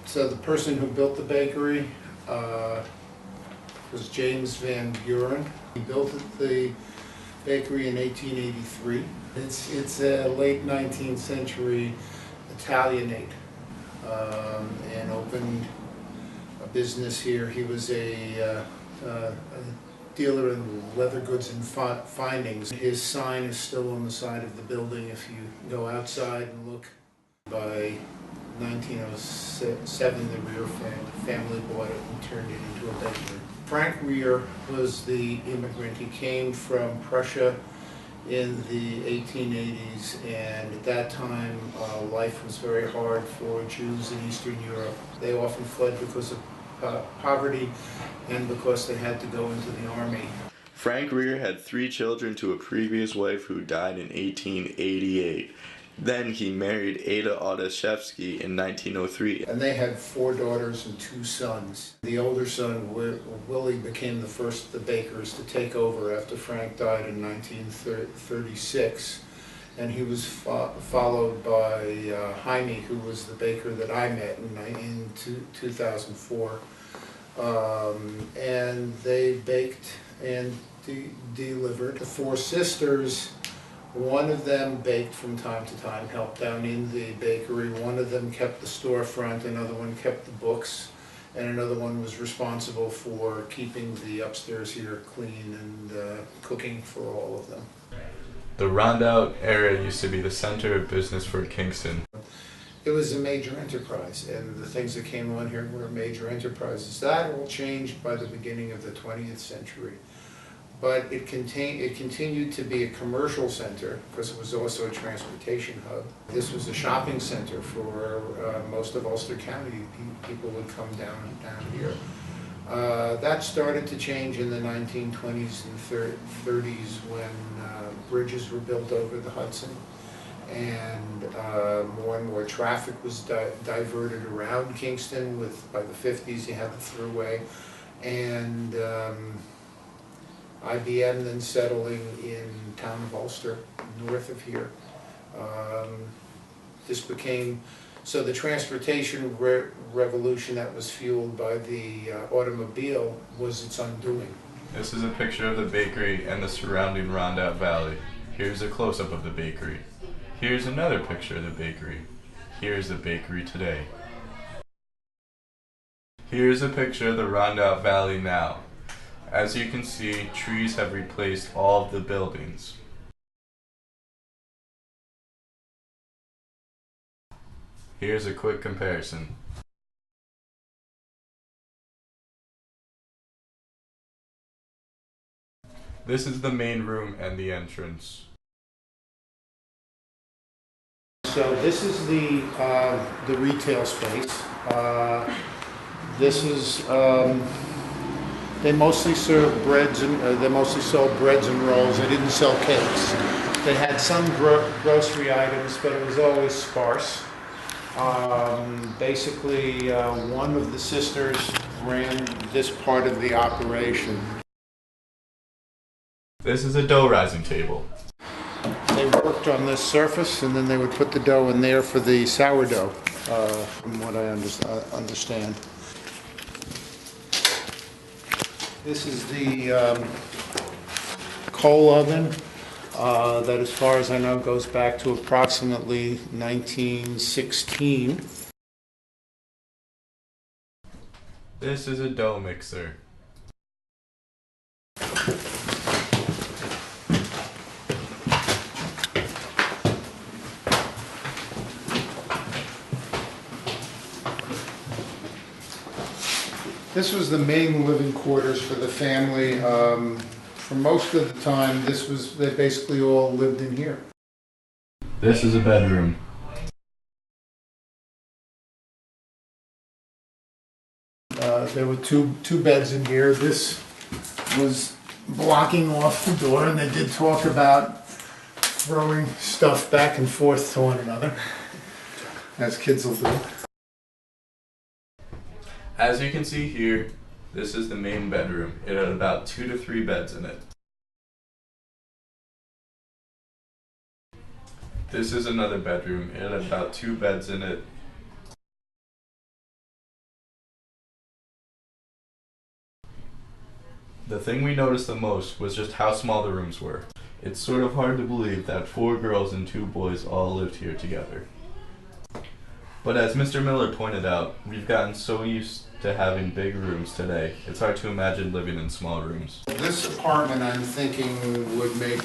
So the person who built the bakery was James Van Buren. He built the bakery in 1883. It's a late 19th century Italianate, and opened a business here. He was a dealer in leather goods and findings. His sign is still on the side of the building if you go outside and look. By 1907, the Reher family bought it and turned it into a bakery. Frank Reher was the immigrant. He came from Prussia in the 1880s, and at that time life was very hard for Jews in Eastern Europe. They often fled because of poverty and because they had to go into the army. Frank Reher had 3 children to a previous wife who died in 1888. Then he married Ada Odaszewski in 1903. And they had 4 daughters and 2 sons. The older son, Willie, became the first of the bakers to take over after Frank died in 1936. And he was followed by Jaime, who was the baker that I met in 2004. And they baked and delivered. The 4 sisters, one of them baked from time to time, helped down in the bakery. One of them kept the storefront, another one kept the books, and another one was responsible for keeping the upstairs here clean and cooking for all of them. The Rondout area used to be the center of business for Kingston. It was a major enterprise, and the things that came on here were major enterprises. That all changed by the beginning of the 20th century. But it continued to be a commercial center because it was also a transportation hub. This was a shopping center for most of Ulster County. People would come down here. That started to change in the 1920s and 30s when bridges were built over the Hudson, and more traffic was diverted around Kingston. By the 50s, you had the thruway, and IBM then settling in town of Ulster, north of here. This became, so the transportation revolution that was fueled by the automobile was its undoing. This is a picture of the bakery and the surrounding Rondout Valley. Here's a close-up of the bakery. Here's another picture of the bakery. Here's the bakery today. Here's a picture of the Rondout Valley now. As you can see, trees have replaced all of the buildings. Here's a quick comparison. This is the main room and the entrance. So this is the retail space. This is they mostly serve breads and they mostly sold breads and rolls. They didn't sell cakes. They had some grocery items, but it was always sparse. Basically, one of the sisters ran this part of the operation. This is a dough rising table. They worked on this surface, and then they would put the dough in there for the sourdough, from what I understand. This is the coal oven that, as far as I know, goes back to approximately 1916. This is a dough mixer. This was the main living quarters for the family. For most of the time, they basically all lived in here. This is a bedroom. There were two beds in here. This was blocking off the door, and they did talk about throwing stuff back and forth to one another, as kids will do. As you can see here, this is the main bedroom. It had about 2 to 3 beds in it. This is another bedroom. It had about 2 beds in it. The thing we noticed the most was just how small the rooms were. It's sort of hard to believe that 4 girls and 2 boys all lived here together. But as Mr. Miller pointed out, we've gotten so used to having big rooms today, it's hard to imagine living in small rooms. This apartment, I'm thinking, would make,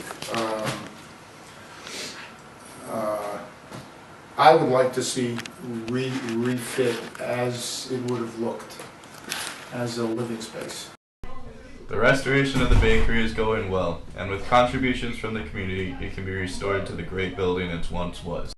I would like to see refit as it would have looked as a living space. The restoration of the bakery is going well, and with contributions from the community, it can be restored to the great building it once was.